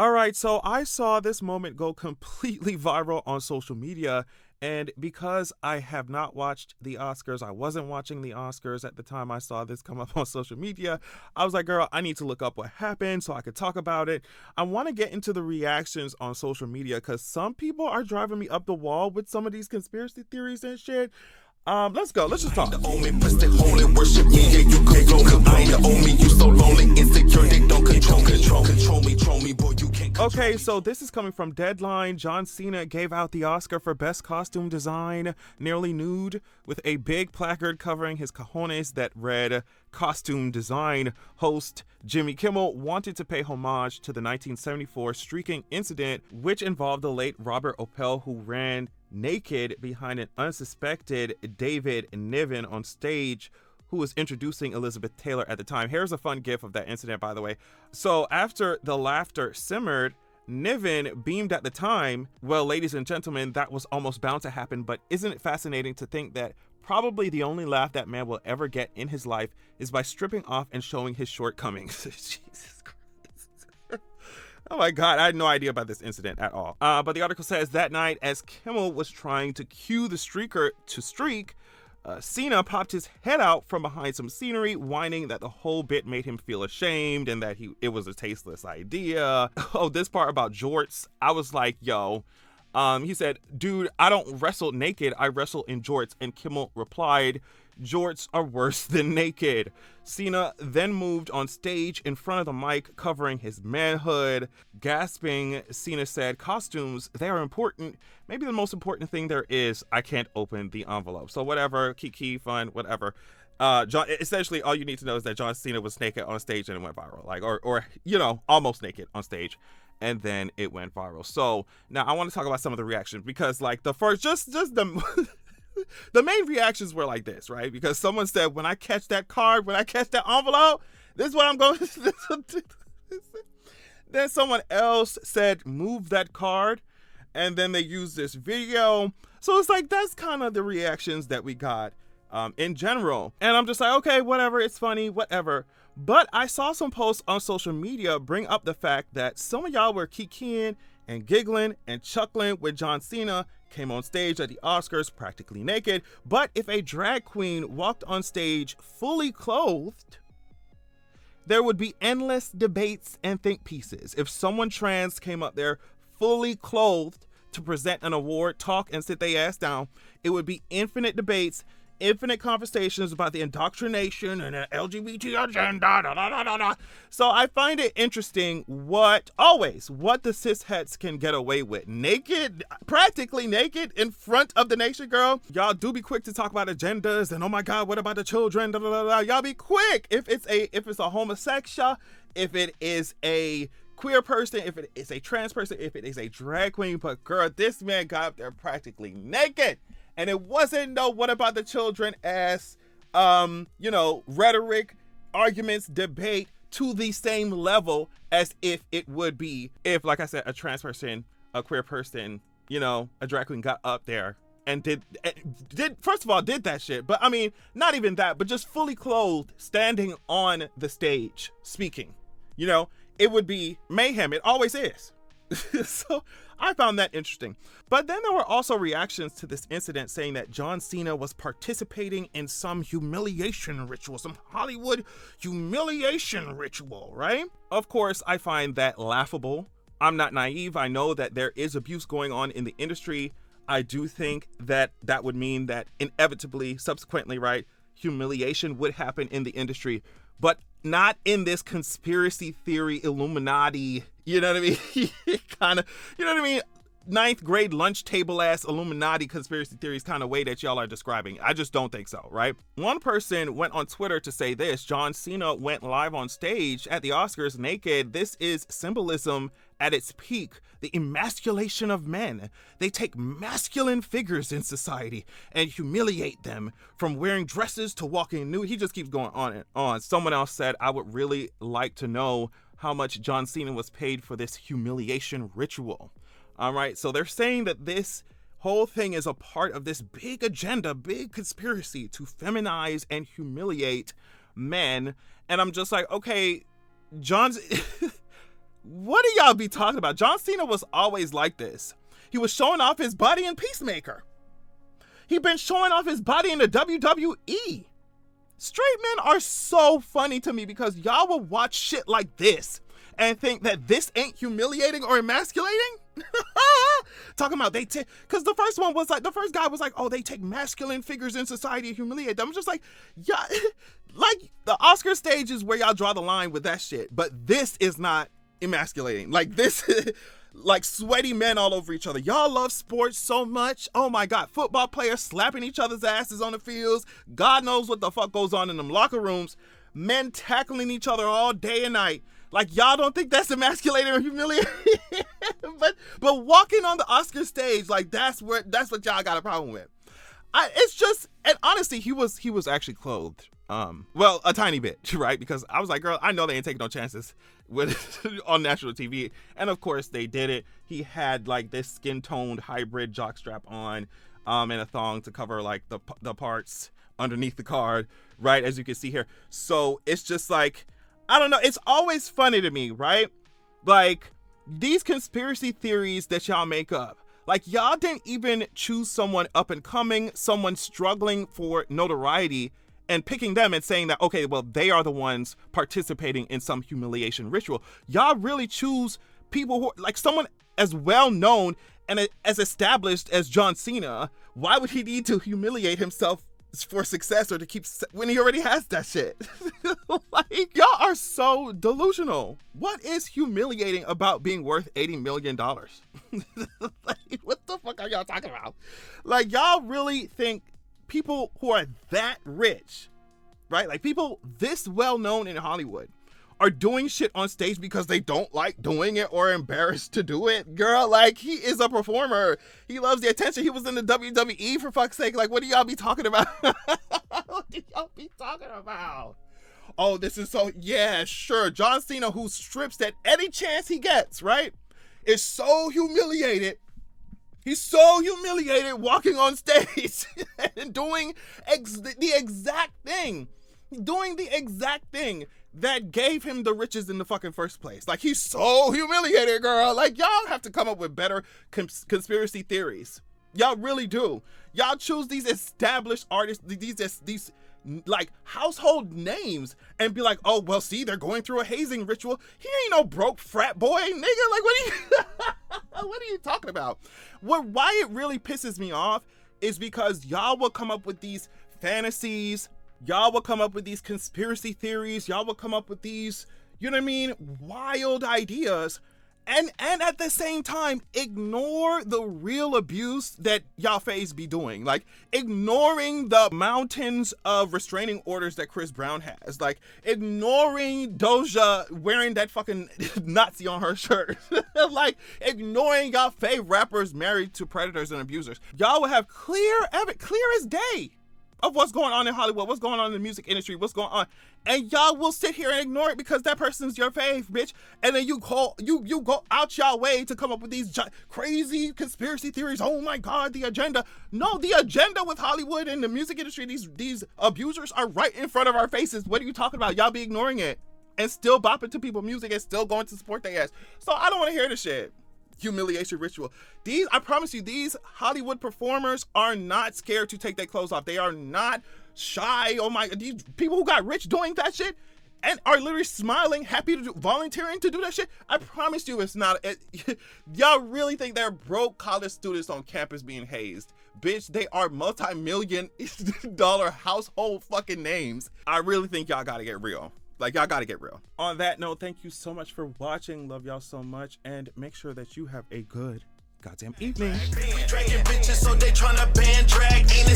All right, so I saw this moment go completely viral on social media. And because I have not watched the Oscars, I wasn't watching the Oscars at the time I saw this come up on social media. I was like, girl, I need to look up what happened so I could talk about it. I want to get into the reactions on social media because some people are driving me up the wall with some of these conspiracy theories and shit. Let's go. Let's just talk. Okay, so this is coming from Deadline. John Cena gave out the Oscar for Best Costume Design, nearly nude, with a big placard covering his cojones that read, Costume Design. Host Jimmy Kimmel wanted to pay homage to the 1974 streaking incident, which involved the late Robert Opel, who ran naked behind an unsuspected David Niven on stage, who was introducing Elizabeth Taylor at the time. Here's a fun gif of that incident, by the way. So after the laughter simmered, Niven beamed at the time. Well, ladies and gentlemen, that was almost bound to happen, but isn't it fascinating to think that probably the only laugh that man will ever get in his life is by stripping off and showing his shortcomings. Jesus Christ. Oh my God, I had no idea about this incident at all. But the article says that night, as Kimmel was trying to cue the streaker to streak, Cena popped his head out from behind some scenery, whining that the whole bit made him feel ashamed and that it was a tasteless idea. Oh, this part about jorts, I was like, yo. He said, dude, I don't wrestle naked, I wrestle in jorts. And Kimmel replied, jorts are worse than naked. Cena then moved on stage in front of the mic, covering his manhood. Gasping, Cena said, costumes, they are important. Maybe the most important thing there is, I can't open the envelope. So whatever, kiki, fun, whatever. Essentially, all you need to know is that John Cena was naked on stage and it went viral. Like, or you know, almost naked on stage. And then it went viral. So now I want to talk about some of the reactions because like the first, just the... The main reactions were like this, right? Because someone said, when I catch that card, when I catch that envelope, this is what I'm going to do. Then someone else said, move that card. And then they used this video. So it's like, that's kind of the reactions that we got in general. And I'm just like, okay, whatever. It's funny, whatever. But I saw some posts on social media bring up the fact that some of y'all were kikiing and giggling and chuckling when John Cena came on stage at the Oscars practically naked. But if a drag queen walked on stage fully clothed, there would be endless debates and think pieces. If someone trans came up there fully clothed to present an award, talk, and sit their ass down, it would be infinite debates, infinite conversations about the indoctrination and the LGBT agenda. So I find it interesting what the cisheads can get away with. Naked, practically naked in front of the nation, girl. Y'all do be quick to talk about agendas and oh my God, what about the children? Y'all be quick. If it's a homosexual, if it is a queer person, if it is a trans person, if it is a drag queen, but girl, this man got up there practically naked. And it wasn't no what about the children ass, rhetoric, arguments, debate to the same level as if it would be if, like I said, a trans person, a queer person, a drag queen got up there and did first of all, did that shit. But I mean, not even that, but just fully clothed, standing on the stage, speaking, it would be mayhem. It always is. So I found that interesting. But then there were also reactions to this incident saying that John Cena was participating in some humiliation ritual, some Hollywood humiliation ritual, right? Of course, I find that laughable. I'm not naive. I know that there is abuse going on in the industry. I do think that that would mean that inevitably, subsequently, right, humiliation would happen in the industry, but not in this conspiracy theory, Illuminati, you know what I mean? Kind of, you know what I mean? 9th grade lunch table ass Illuminati conspiracy theories kind of way that y'all are describing. I just don't think so, right? One person went on Twitter to say this: John Cena went live on stage at the Oscars naked. This is symbolism at its peak. The emasculation of men. They take masculine figures in society and humiliate them, from wearing dresses to walking nude. He just keeps going on and on. Someone else said, I would really like to know how much John Cena was paid for this humiliation ritual. All right, so they're saying that this whole thing is a part of this big agenda, big conspiracy to feminize and humiliate men. And I'm just like, okay, John's... What do y'all be talking about? John Cena was always like this. He was showing off his body in Peacemaker. He been showing off his body in the WWE. Straight men are so funny to me because y'all will watch shit like this and think that this ain't humiliating or emasculating. Talking about they take, because the first guy was like, oh, they take masculine figures in society and humiliate them. I'm just like, yeah, like the Oscar stage is where y'all draw the line with that shit. But this is not emasculating. Like this, like sweaty men all over each other. Y'all love sports so much. Oh my God, football players slapping each other's asses on the fields. God knows what the fuck goes on in them locker rooms. Men tackling each other all day and night. Like, y'all don't think that's emasculating or humiliating? but walking on the Oscar stage, like that's what y'all got a problem with. It's just, and honestly, he was actually clothed. Well, a tiny bit, right? Because I was like, girl, I know they ain't taking no chances with on national TV. And of course they did it. He had like this skin-toned hybrid jockstrap on, and a thong to cover like the parts underneath the card, right? As you can see here. So it's just like, I don't know. It's always funny to me, right? Like these conspiracy theories that y'all make up. Like y'all didn't even choose someone up and coming, someone struggling for notoriety and picking them and saying that, okay, well, they are the ones participating in some humiliation ritual. Y'all really choose people who, like someone as well known and as established as John Cena. Why would he need to humiliate himself for success or to keep when he already has that shit? Like, y'all are so delusional. What is humiliating about being worth $80 million? Like, what the fuck are y'all talking about? Like, y'all really think people who are that rich, right? Like people this well known in Hollywood are doing shit on stage because they don't like doing it or embarrassed to do it. Girl, like he is a performer. He loves the attention. He was in the WWE for fuck's sake. Like, what do y'all be talking about? What do y'all be talking about? Oh, this is so, yeah, sure. John Cena, who strips at any chance he gets, right? Is so humiliated. He's so humiliated walking on stage and doing the exact thing. Doing the exact thing that gave him the riches in the fucking first place. Like, he's so humiliated, girl. Like, y'all have to come up with better conspiracy theories. Y'all really do. Y'all choose these established artists, these like household names and be like, oh, well, see, they're going through a hazing ritual. He ain't no broke frat boy, nigga. Like, what are you talking about? Why it really pisses me off is because y'all will come up with these fantasies. Y'all will come up with these conspiracy theories. Y'all will come up with these, you know what I mean, wild ideas. And at the same time, ignore the real abuse that y'all face be doing. Like, ignoring the mountains of restraining orders that Chris Brown has. Like, ignoring Doja wearing that fucking Nazi on her shirt. Like, ignoring y'all fave rappers married to predators and abusers. Y'all will have clear as day of what's going on in Hollywood, what's going on in the music industry, what's going on. And y'all will sit here and ignore it because that person's your fave, bitch. And then you go out y'all way to come up with these crazy conspiracy theories. Oh my God, the agenda. No, the agenda with Hollywood and the music industry, these abusers are right in front of our faces. What are you talking about? Y'all be ignoring it and still bopping to people's music and still going to support their ass. So I don't want to hear this shit. Humiliation ritual. I promise you, these Hollywood performers are not scared to take their clothes off. They are not shy. Oh my, these people who got rich doing that shit and are literally smiling, happy to volunteering to do that shit. I promise you it's not. Y'all really think they're broke college students on campus being hazed? Bitch, they are multi-million dollar household fucking names. I really think y'all gotta get real. Like, y'all gotta get real. On that note, thank you so much for watching. Love y'all so much. And make sure that you have a good goddamn evening. Dragging bitches, so they tryna ban drag. Ain't